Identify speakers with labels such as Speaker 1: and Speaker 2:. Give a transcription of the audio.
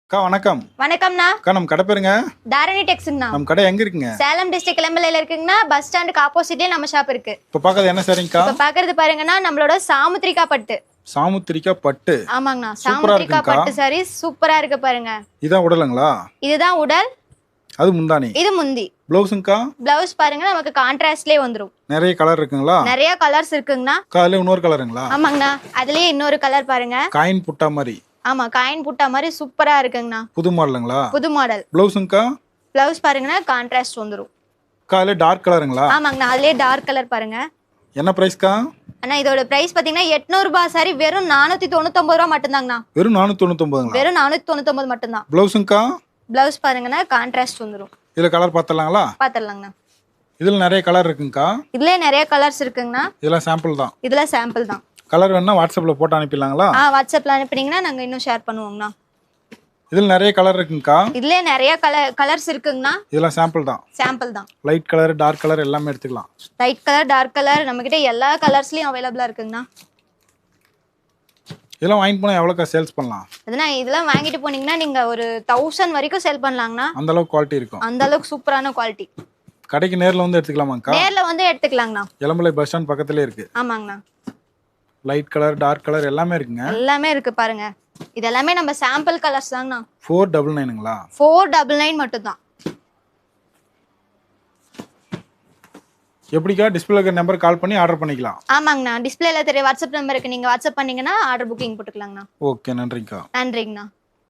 Speaker 1: அக்கா வணக்கம்.
Speaker 2: வணக்கம்ண்ணா.
Speaker 1: அக்கா நம்ம கடை பேருங்க?
Speaker 2: தாரணி டெக்ஸ்ங்கண்ணா.
Speaker 1: நம்ம கடை எங்க இருக்குங்க?
Speaker 2: சேலம் டிஸ்ட்ரிக்ட் கிளம்பலையில இருக்குங்கண்ணா. பஸ் ஸ்டாண்டுக்கு ஆப்போசிட்லயே நம்ம ஷாப் இருக்கு.
Speaker 1: இப்ப பாக்குறது என்ன சாரிங்கக்கா?
Speaker 2: இப்ப பாக்குறது பாருங்கன்னா நம்மளோட சாமுத்திரிகா பட்டு.
Speaker 1: சாமுத்திரிகா பட்டு.
Speaker 2: ஆமாங்கண்ணா. சாமுத்திரிகா பட்டு சாரி சூப்பரா இருக்கு பாருங்க.
Speaker 1: இதான் உடலுங்களா?
Speaker 2: இதுதான் உடல்.
Speaker 1: அது முந்தானி.
Speaker 2: இது முந்தி.
Speaker 1: ப்ளவுஸ்ங்கா?
Speaker 2: ப்ளவுஸ் பாருங்க நமக்கு கான்ட்ராஸ்ட்லயே வந்துரும்.
Speaker 1: நிறைய கலர் இருக்குங்களா?
Speaker 2: நிறைய கலர்ஸ் இருக்குங்கண்ணா.
Speaker 1: அதுல இன்னொரு கலருங்களா?
Speaker 2: ஆமாங்கண்ணா. அதுலயே இன்னொரு கலர் பாருங்க.
Speaker 1: காயின் புட்டா மாதிரி.
Speaker 2: ஆமா காயின் புட்டா மாதிரி சூப்பரா இருக்குங்கண்ணா.
Speaker 1: புது மாடலுங்களா?
Speaker 2: புது மாடல்.
Speaker 1: ப்ளவுஸ்ங்கா?
Speaker 2: ப்ளவுஸ் பாருங்கண்ணா கான்ட்ராஸ்ட் வந்துரும்.
Speaker 1: அதுல டார்க் கலருங்களா?
Speaker 2: ஆமாங்கண்ணா. அதுலயே டார்க் கலர் பாருங்க.
Speaker 1: என்ன பிரைஸ்க்கா?
Speaker 2: அண்ணா இதோட பிரைஸ் பாத்தீங்கன்னா 800 ரூபாய் சாரி வெறும் 499 ரூபாய் மட்டும்தாங்கண்ணா.
Speaker 1: வெறும் 499ங்களா?
Speaker 2: வெறும் 499 மட்டும்தான்.
Speaker 1: ப்ளவுஸ்ங்கா?
Speaker 2: ப்ளவுஸ் பாருங்கண்ணா கான்ட்ராஸ்ட் வந்துரும்.
Speaker 1: இதுல கலர் பார்த்தலாங்களா?
Speaker 2: பாத்துடலாங்கண்ணா.
Speaker 1: இதுல நிறைய கலர் இருக்குங்கக்கா.
Speaker 2: இதுல நிறைய கலர்ஸ் இருக்குங்கண்ணா.
Speaker 1: இதெல்லாம் சாம்பிள் தான்.
Speaker 2: இதுல சாம்பிள் தான்.
Speaker 1: கலர் வேணா வாட்ஸ்அப்ல போட்டு அனுப்பிடலாங்களா?
Speaker 2: வாட்ஸ்அப்ல அனுப்புனீங்கன்னா நாங்க இன்னும் ஷேர் பண்ணுவோங்கண்ணா.
Speaker 1: இதுல நிறைய கலர் இருக்குங்கக்கா.
Speaker 2: இதுல நிறைய கலர்ஸ் இருக்குங்கண்ணா.
Speaker 1: இதெல்லாம் சாம்பிள் தான்.
Speaker 2: சாம்பிள் தான்.
Speaker 1: லைட் கலர் டார்க் கலர் எல்லாமே எடுத்துக்கலாம்.
Speaker 2: லைட் கலர் டார்க் கலர் நம்ம கிட்ட எல்லா கலர்ஸ்லயும் அவைலபிளா இருக்குங்கண்ணா.
Speaker 1: இதெல்லாம் வாங்கி போனா எவ்வளோக்கா சேல்ஸ் பண்ணலாம்?
Speaker 2: அதனா இதெல்லாம் வாங்கிட்டு போனீங்கன்னா நீங்க ஒரு 1000 வரைக்கும் சேல் பண்ணலாங்கண்ணா.
Speaker 1: அந்த அளவுக்கு குவாலிட்டி இருக்கும்.
Speaker 2: அந்த அளவுக்கு சூப்பரான குவாலிட்டி.
Speaker 1: கடைக்கு நேர்ல வந்து எடுத்துக்கலாமாக்கா?
Speaker 2: நேர்ல வந்து எடுத்துக்கலாங்கண்ணா.
Speaker 1: எலம்பலை பஸ் ஸ்டாண்ட் பக்கத்துலயே இருக்கு.
Speaker 2: ஆமாங்கண்ணா.
Speaker 1: லைட் கலர் டார்க் கலர் எல்லாமே இருக்குங்க.
Speaker 2: எல்லாமே இருக்கு பாருங்க. இது எல்லாமே நம்ம சாம்பிள் கலர்ஸ் தாங்கண்ணா.
Speaker 1: 499ங்களா?
Speaker 2: 499 மட்டும் தான்.
Speaker 1: எப்படிக்கா? டிஸ்பிளே இருக்கிற நம்பர் கால் பண்ணி ஆர்டர் பண்ணிக்கலாம்.
Speaker 2: ஆமாங்கண்ணா. டிஸ்பிளேல தெரிய வாட்ஸ்அப் நம்பருக்கு நீங்க வாட்ஸ்அப் பண்ணீங்கன்னா ஆர்டர் புக்கிங் போட்டுக்கலாங்கண்ணா.
Speaker 1: ஓகே நன்றிங்கக்கா.
Speaker 2: நன்றிங்கண்ணா.